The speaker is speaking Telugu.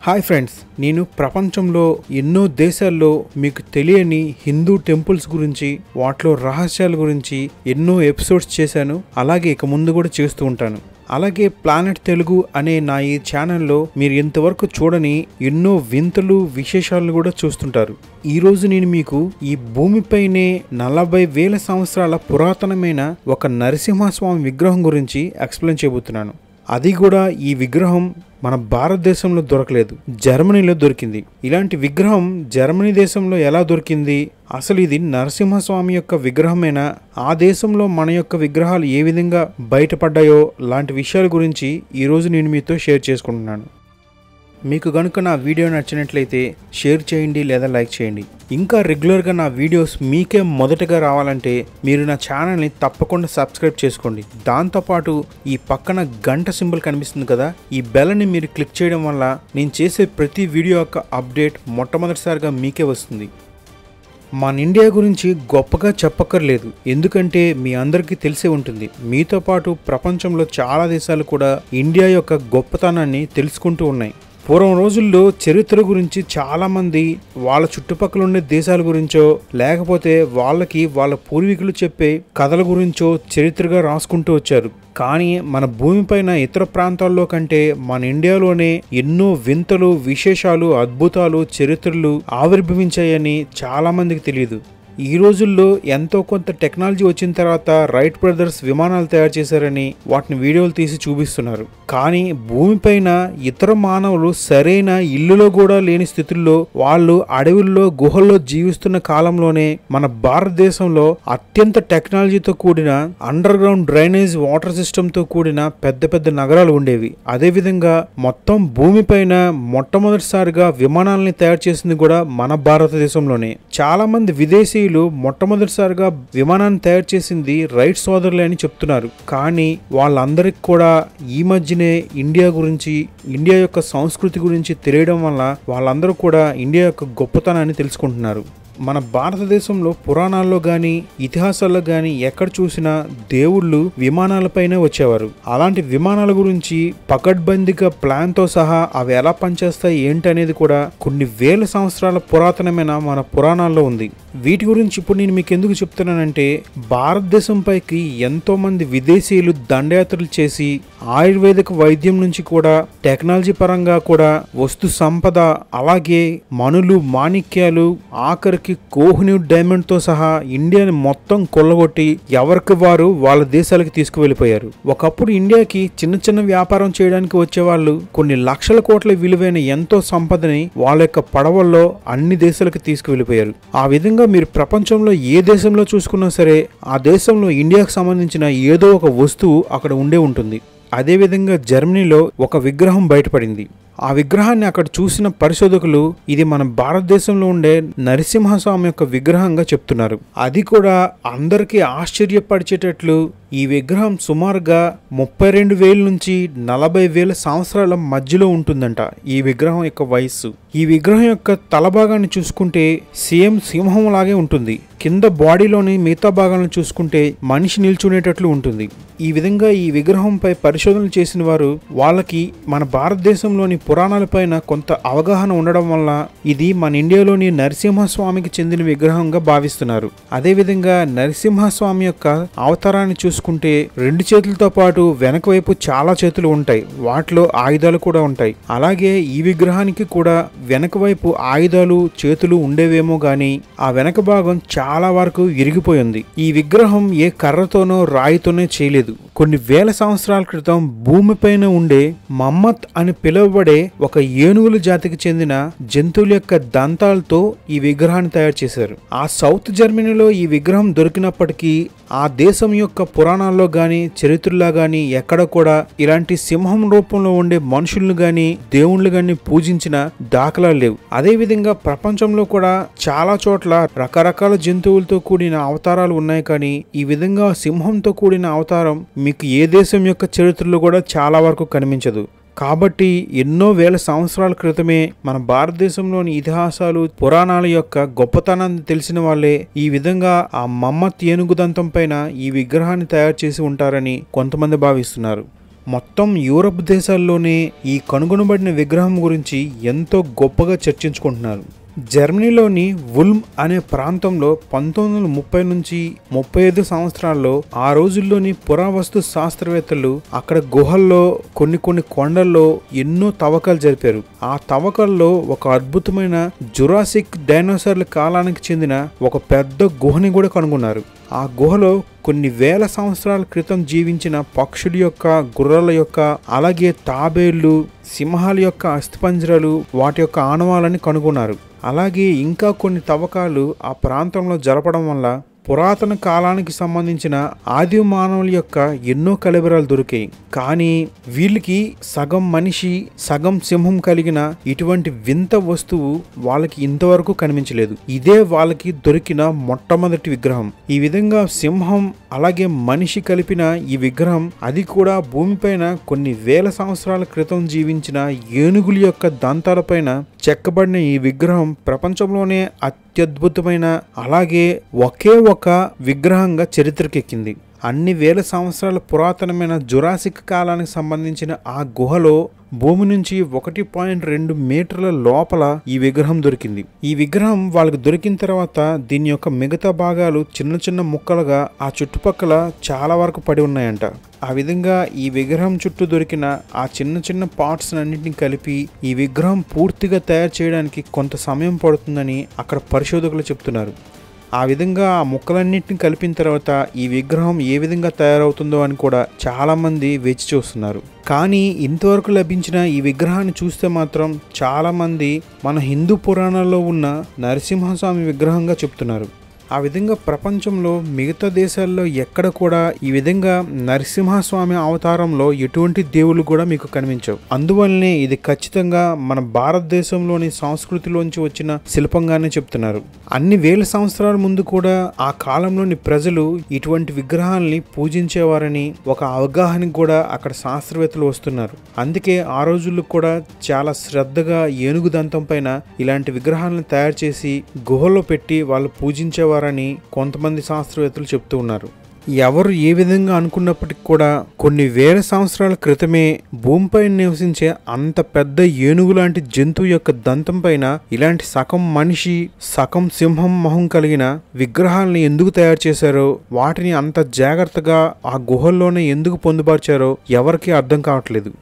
హాయ్ ఫ్రెండ్స్, నేను ప్రపంచంలో ఎన్నో దేశాల్లో మీకు తెలియని హిందూ టెంపుల్స్ గురించి, వాటిలో రహస్యాల గురించి ఎన్నో ఎపిసోడ్స్ చేశాను. అలాగే ఇక ముందు కూడా చేస్తూ ఉంటాను. అలాగే ప్లానెట్ తెలుగు అనే నా ఈ ఛానల్లో మీరు ఇంతవరకు చూడని ఎన్నో వింతలు విశేషాలను కూడా చూస్తుంటారు. ఈరోజు నేను మీకు ఈ భూమిపైనే 40,000 సంవత్సరాల పురాతనమైన ఒక నరసింహస్వామి విగ్రహం గురించి ఎక్స్ప్లెయిన్ చేయబోతున్నాను. అది కూడా ఈ విగ్రహం మన భారతదేశంలో దొరకలేదు, జర్మనీలో దొరికింది. ఇలాంటి విగ్రహం జర్మనీ దేశంలో ఎలా దొరికింది, అసలు ఇది నరసింహస్వామి యొక్క విగ్రహమేనా, ఆ దేశంలో మన యొక్క విగ్రహాలు ఏ విధంగా బయటపడ్డాయో లాంటి విషయాల గురించి ఈరోజు నేను మీతో షేర్ చేసుకుంటున్నాను. మీకు కనుక నా వీడియో నచ్చినట్లయితే షేర్ చేయండి లేదా లైక్ చేయండి. ఇంకా రెగ్యులర్గా నా వీడియోస్ మీకే మొదటగా రావాలంటే మీరు నా ఛానల్ని తప్పకుండా సబ్స్క్రైబ్ చేసుకోండి. దాంతోపాటు ఈ పక్కన గంట సింబల్ కనిపిస్తుంది కదా, ఈ బెల్ని మీరు క్లిక్ చేయడం వల్ల నేను చేసే ప్రతి వీడియో యొక్క అప్డేట్ మొట్టమొదటిసారిగా మీకే వస్తుంది. మన ఇండియా గురించి గొప్పగా చెప్పక్కర్లేదు, ఎందుకంటే మీ అందరికీ తెలిసే ఉంటుంది. మీతో పాటు ప్రపంచంలో చాలా దేశాలు కూడా ఇండియా యొక్క గొప్పతనాన్ని తెలుసుకుంటూ ఉన్నాయి. పూర్వం రోజుల్లో చరిత్ర గురించి చాలామంది వాళ్ళ చుట్టుపక్కల ఉండే దేశాల గురించో లేకపోతే వాళ్ళ పూర్వీకులు చెప్పే కథల గురించో చరిత్రగా రాసుకుంటూ వచ్చారు. కానీ మన భూమిపైన ఇతర ప్రాంతాల్లో కంటే మన ఇండియాలోనే ఎన్నో వింతలు, విశేషాలు, అద్భుతాలు, చరిత్రలు ఆవిర్భవించాయని చాలామందికి తెలియదు. ఈ రోజుల్లో ఎంతో కొంత టెక్నాలజీ వచ్చిన తర్వాత రైట్ బ్రదర్స్ విమానాలు తయారు చేశారని వాటిని వీడియోలు తీసి చూపిస్తున్నారు. కానీ భూమిపైన ఇతర మానవులు సరైన ఇల్లులో కూడా లేని స్థితుల్లో వాళ్ళు అడవుల్లో గుహల్లో జీవిస్తున్న కాలంలోనే మన భారతదేశంలో అత్యంత టెక్నాలజీతో కూడిన అండర్ గ్రౌండ్ డ్రైనేజ్ వాటర్ సిస్టంతో కూడిన పెద్ద పెద్ద నగరాలు ఉండేవి. అదేవిధంగా మొత్తం భూమిపైన మొట్టమొదటిసారిగా విమానాలని తయారు చేసింది కూడా మన భారతదేశంలోనే. చాలా మంది విదేశీయులు మొట్టమొదటిసారిగా విమానాన్ని తయారు చేసింది రైట్ సోదరులే అని చెప్తున్నారు. కానీ వాళ్ళందరికీ కూడా ఈ మధ్యనే ఇండియా గురించి, ఇండియా యొక్క సంస్కృతి గురించి తెలియడం వల్ల వాళ్ళందరూ కూడా ఇండియా యొక్క గొప్పతనాన్ని తెలుసుకుంటున్నారు. మన భారతదేశంలో పురాణాల్లో కానీ ఇతిహాసాల్లో కానీ ఎక్కడ చూసినా దేవుళ్ళు విమానాలపైనే వచ్చేవారు. అలాంటి విమానాల గురించి పకడ్బందీగా ప్లాన్తో సహా అవి ఎలా పనిచేస్తాయి ఏంటనేది కూడా కొన్ని వేల సంవత్సరాల పురాతనమైన మన పురాణాల్లో ఉంది. వీటి గురించి ఇప్పుడు నేను మీకు ఎందుకు చెప్తున్నానంటే, భారతదేశం పైకి ఎంతో మంది విదేశీయులు దండయాత్రలు చేసి ఆయుర్వేదిక వైద్యం నుంచి కూడా టెక్నాలజీ పరంగా కూడా వస్తు సంపద, అలాగే మణులు, మాణిక్యాలు, ఆఖరికి కోహినూర్ డైమండ్ తో సహా ఇండియాని మొత్తం కొల్లగొట్టి ఎవరికి వారు వాళ్ళ దేశాలకు తీసుకువెళ్ళిపోయారు. ఒకప్పుడు ఇండియాకి చిన్న చిన్న వ్యాపారం చేయడానికి వచ్చేవాళ్ళు కొన్ని లక్షల కోట్ల విలువైన ఎంతో సంపదని వాళ్ళ యొక్క పడవల్లో అన్ని దేశాలకు తీసుకువెళ్ళిపోయారు. ఆ విధంగా మీరు ప్రపంచంలో ఏ దేశంలో చూసుకున్నా సరే ఆ దేశంలో ఇండియాకు సంబంధించిన ఏదో ఒక వస్తువు అక్కడ ఉండే ఉంటుంది. అదేవిధంగా జర్మనీలో ఒక విగ్రహం బయటపడింది. ఆ విగ్రహాన్ని అక్కడ చూసిన పరిశోధకులు ఇది మన భారతదేశంలో ఉండే నరసింహస్వామి యొక్క విగ్రహంగా చెప్తున్నారు. అది కూడా అందరికీ ఆశ్చర్యపరిచేటట్లు ఈ విగ్రహం సుమారుగా 32,000 నుంచి 40,000 సంవత్సరాల మధ్యలో ఉంటుందంట ఈ విగ్రహం యొక్క వయస్సు. ఈ విగ్రహం యొక్క తల భాగాన్ని చూసుకుంటే సేమ్ సింహం లాగే ఉంటుంది. కింద బాడీలోని మిగతా భాగాలను చూసుకుంటే మనిషి నిల్చునేటట్లు ఉంటుంది. ఈ విధంగా ఈ విగ్రహంపై పరిశోధనలు చేసిన వారు వాళ్ళకి మన భారతదేశంలోని పురాణాలపైన కొంత అవగాహన ఉండడం వల్ల ఇది మన ఇండియాలోని నరసింహస్వామికి చెందిన విగ్రహంగా భావిస్తున్నారు. అదేవిధంగా నరసింహస్వామి యొక్క అవతారాన్ని చూసుకుంటే 2 చేతులతో పాటు వెనక వైపు చాలా చేతులు ఉంటాయి, వాటిలో ఆయుధాలు కూడా ఉంటాయి. అలాగే ఈ విగ్రహానికి కూడా వెనక వైపు ఆయుధాలు, చేతులు ఉండేవేమో గాని ఆ వెనక భాగం చాలా వరకు విరిగిపోయింది. ఈ విగ్రహం ఏ కర్రతోనో రాయితోనే చేయలేదు. కొన్ని వేల సంవత్సరాల క్రితం భూమిపైన ఉండే మమ్మత్ అని పిలువబడే ఒక ఏనుగుల జాతికి చెందిన జంతువుల యొక్క దంతాలతో ఈ విగ్రహాన్ని తయారు చేశారు. ఆ సౌత్ జర్మనీలో ఈ విగ్రహం దొరికినప్పటికీ ఆ దేశం యొక్క పురాణాల్లో గాని చరిత్రలో గాని ఎక్కడ కూడా ఇలాంటి సింహం రూపంలో ఉండే మనుషులను గాని దేవుళ్ళు గాని పూజించిన దాఖలాలు లేవు. అదేవిధంగా ప్రపంచంలో కూడా చాలా చోట్ల రకరకాల జంతువులతో కూడిన అవతారాలు ఉన్నాయి, కానీ ఈ విధంగా సింహంతో కూడిన అవతారం మీకు ఏ దేశం యొక్క చరిత్రలో కూడా చాలా వరకు కనిపించదు. కాబట్టి ఎన్నో వేల సంవత్సరాల క్రితమే మన భారతదేశంలోని ఇతిహాసాలు, పురాణాల యొక్క గొప్పతనాన్ని తెలిసిన వాళ్ళే ఈ విధంగా ఆ మమ్మత్ ఏనుగు దంతం పైన ఈ విగ్రహాన్ని తయారు చేసి ఉంటారని కొంతమంది భావిస్తున్నారు. మొత్తం యూరప్ దేశాల్లోనే ఈ కనుగొనబడిన విగ్రహం గురించి ఎంతో గొప్పగా చర్చించుకుంటున్నారు. జర్మనీలోని వుల్మ్ అనే ప్రాంతంలో 1930 నుంచి 35 సంవత్సరాల్లో ఆ రోజుల్లోని పురావస్తు శాస్త్రవేత్తలు అక్కడ గుహల్లో కొన్ని కొండల్లో ఎన్నో తవ్వకాలు జరిపారు. ఆ తవ్వకాల్లో ఒక అద్భుతమైన జురాసిక్ డైనోసార్ల కాలానికి చెందిన ఒక పెద్ద గుహని కూడా కనుగొన్నారు. ఆ గుహలో కొన్ని వేల సంవత్సరాల క్రితం జీవించిన పక్షుల యొక్క, గుర్రాల యొక్క, అలాగే తాబేళ్లు, సింహాల యొక్క అస్థిపంజరాలు, వాటి యొక్క ఆనవాళ్ళని కనుగొన్నారు. అలాగే ఇంకా కొన్ని తవ్వకాలు ఆ ప్రాంతంలో జరపడం వల్ల పురాతన కాలానికి సంబంధించిన ఆది మానవుల యొక్క ఎన్నో కళేబరాలు దొరికాయి. కానీ వీళ్ళకి సగం మనిషి సగం సింహం కలిగిన ఇటువంటి వింత వస్తువు వాళ్ళకి ఇంతవరకు కనిపించలేదు. ఇదే వాళ్ళకి దొరికిన మొట్టమొదటి విగ్రహం. ఈ విధంగా సింహం అలాగే మనిషి కలిపిన ఈ విగ్రహం, అది కూడా భూమిపైన కొన్ని వేల సంవత్సరాల క్రితం జీవించిన ఏనుగుల యొక్క దంతాలపైన చెక్కబడిన ఈ విగ్రహం ప్రపంచంలోనే అత్యద్భుతమైన అలాగే ఒకే ఒక విగ్రహంగా చరిత్రకెక్కింది. అన్ని వేల సంవత్సరాల పురాతనమైన జురాసిక్ కాలానికి సంబంధించిన ఆ గుహలో భూమి నుంచి 1.2 మీటర్ల లోపల ఈ విగ్రహం దొరికింది. ఈ విగ్రహం వాళ్ళకి దొరికిన తర్వాత దీని యొక్క మిగతా భాగాలు చిన్న ముక్కలుగా ఆ చుట్టుపక్కల చాలా వరకు పడి ఉన్నాయంట. ఆ విధంగా ఈ విగ్రహం చుట్టూ దొరికిన ఆ చిన్న పార్ట్స్ అన్నింటినీ కలిపి ఈ విగ్రహం పూర్తిగా తయారు చేయడానికి కొంత సమయం పడుతుందని అక్కడ పరిశోధకులు చెప్తున్నారు. ఆ విధంగా ఆ ముక్కలన్నింటిని కలిపిన తర్వాత ఈ విగ్రహం ఏ విధంగా తయారవుతుందో అని కూడా చాలా మంది వేచి చూస్తున్నారు. కానీ ఇంతవరకు లభించిన ఈ విగ్రహాన్ని చూస్తే మాత్రం చాలా మంది మన హిందూ పురాణాల్లో ఉన్న నరసింహస్వామి విగ్రహంగా చెప్తున్నారు. ఆ విధంగా ప్రపంచంలో మిగతా దేశాల్లో ఎక్కడ కూడా ఈ విధంగా నరసింహస్వామి అవతారంలో ఎటువంటి దేవుళ్ళు కూడా మీకు కనిపించవు. అందువల్లనే ఇది ఖచ్చితంగా మన భారతదేశంలోని సంస్కృతిలోంచి వచ్చిన శిల్పంగానే చెప్తున్నారు. అన్ని వేల సంవత్సరాల ముందు కూడా ఆ కాలంలోని ప్రజలు ఇటువంటి విగ్రహాలని పూజించేవారని ఒక అవగాహనకి కూడా అక్కడ శాస్త్రవేత్తలు వస్తున్నారు. అందుకే ఆ రోజుల్లో కూడా చాలా శ్రద్ధగా ఏనుగు దంతం పైన ఇలాంటి విగ్రహాలను తయారు చేసి గుహలో పెట్టి వాళ్ళు పూజించేవారు అని కొంతమంది శాస్త్రవేత్తలు చెప్తూ ఉన్నారు. ఎవరు ఏ విధంగా అనుకున్నప్పటికీ కూడా కొన్ని వేల సంవత్సరాల క్రితమే భూమిపై నివసించే అంత పెద్ద ఏనుగు లాంటి జంతువు యొక్క దంతం పైన ఇలాంటి సగం మనిషి సగం సింహం మొహం కలిగిన విగ్రహాలను ఎందుకు తయారు చేశారో, వాటిని అంత జాగ్రత్తగా ఆ గుహల్లోనే ఎందుకు పొందుపరిచారో ఎవరికీ అర్థం కావట్లేదు.